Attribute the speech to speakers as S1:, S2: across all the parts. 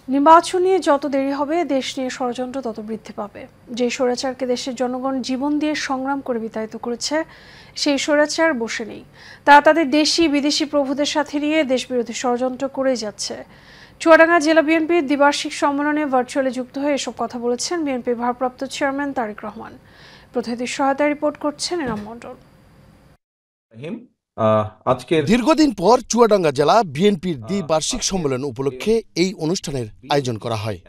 S1: নির্বাচন নিয়ে যত দেরি হবে দেশ নিয়ে ষড়যন্ত্র তত বৃদ্ধি পাবে। যে স্বৈরাচারকে দেশের জনগণ জীবন দিয়ে সংগ্রাম করে বিতাড়িত করেছে সেই স্বৈরাচার বসে নেই। তারা তাদের দেশি বিদেশি প্রভুদের সাথে নিয়ে দেশবিরোধী ষড়যন্ত্র করেই যাচ্ছে। চুয়াডাঙ্গা জেলা বিএনপির দ্বিবার্ষিক সম্মেলনে ভার্চুয়ালি যুক্ত হয়ে এসব কথা বলেছেন বিএনপির ভারপ্রাপ্ত চেয়ারম্যান তারেক রহমান। প্রতিনিধির সহায়তায় রিপোর্ট করছেন এনাম মণ্ডল।
S2: দীর্ঘদিন পর চুয়াডাঙ্গা জেলা বিএনপির দ্বিবার্ষিক সম্মেলন উপলক্ষে এই অনুষ্ঠানের আয়োজন করা হয়।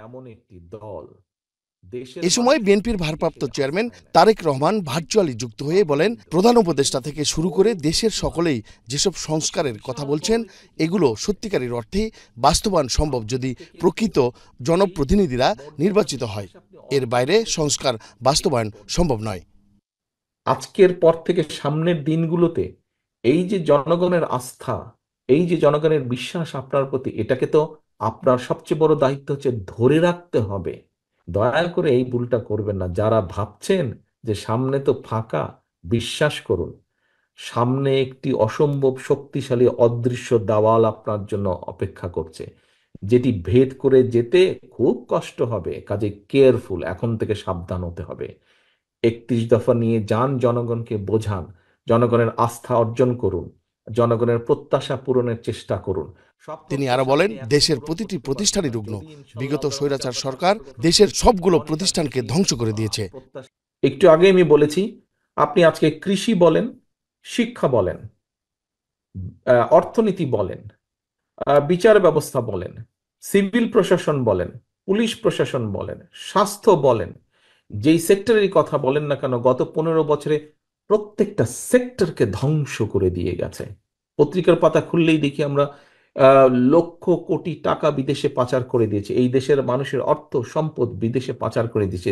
S2: এ সময় বিএনপির ভারপ্রাপ্ত চেয়ারম্যান তারেক রহমান ভার্চুয়ালি যুক্ত হয়ে বলেন, প্রধান উপদেষ্টা থেকে শুরু করে দেশের সকলেই যেসব সংস্কারের কথা বলছেন এগুলো সত্যিকারের অর্থে বাস্তবায়ন সম্ভব যদি প্রকৃত জনপ্রতিনিধিরা নির্বাচিত হয়। এর বাইরে সংস্কার বাস্তবায়ন সম্ভব নয়।
S3: আজকের পর থেকে সামনের দিনগুলোতে এই যে জনগণের আস্থা, এই যে জনগণের বিশ্বাস আপনার প্রতি, এটাকে তো আপনার সবচেয়ে বড় দায়িত্ব হচ্ছে ধরে রাখতে হবে। দয়া করে এই ভুলটা করবেন না। যারা ভাবছেন যে সামনে তো ফাঁকা, বিশ্বাস করুন, সামনে একটি অসম্ভব শক্তিশালী অদৃশ্য দেওয়াল আপনার জন্য অপেক্ষা করছে, যেটি ভেদ করে যেতে খুব কষ্ট হবে। কাজে কেয়ারফুল, এখন থেকে সাবধান হতে হবে। ৩১ দফা নিয়ে যান, জনগণকে বোঝান, জনগণের আস্থা অর্জন করুন, জনগণের প্রত্যাশা পূরণের চেষ্টা করুন।
S2: তিনি আরো বলেন, দেশের প্রতিটি প্রতিষ্ঠানই রুগ্ন। বিগত স্বৈরাচার সরকার দেশের সবগুলো প্রতিষ্ঠানকে ধ্বংস করে দিয়েছে।
S3: একটু আগে আমি বলেছি, আপনি আজকে কৃষি বলেন, শিক্ষা বলেন, অর্থনীতি বলেন, বিচার ব্যবস্থা বলেন, সিভিল প্রশাসন বলেন, পুলিশ প্রশাসন বলেন, স্বাস্থ্য বলেন, যেই সেক্টরের কথা বলেন না কেন, গত 15 বছরে প্রত্যেকটা সেক্টরকে ধ্বংস করে দিয়ে গেছে। পত্রিকার পাতা খুললেই দেখি আমরা লক্ষ কোটি টাকা বিদেশে পাচার করে দিয়েছে। এই দেশের মানুষের অর্থ সম্পদ বিদেশে পাচার করে দিয়েছে।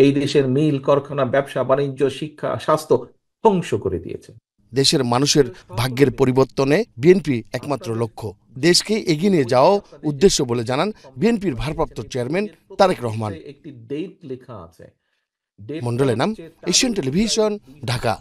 S3: এই দেশের মিল কারখানা, ব্যবসা বাণিজ্য, শিক্ষা, স্বাস্থ্য ধ্বংস করে দিয়েছে।
S2: দেশের মানুষের ভাগ্যের পরিবর্তনে বিএনপি একমাত্র লক্ষ্য, দেশকে এগিয়ে নিয়ে যাওয়া উদ্দেশ্য বলে জানান বিএনপির ভারপ্রাপ্ত চেয়ারম্যান তারেক রহমান।
S3: একটি ডেট লেখা আছে।
S2: মণ্ডলের নাম, এশিয়ান টেলিভিশন, ঢাকা।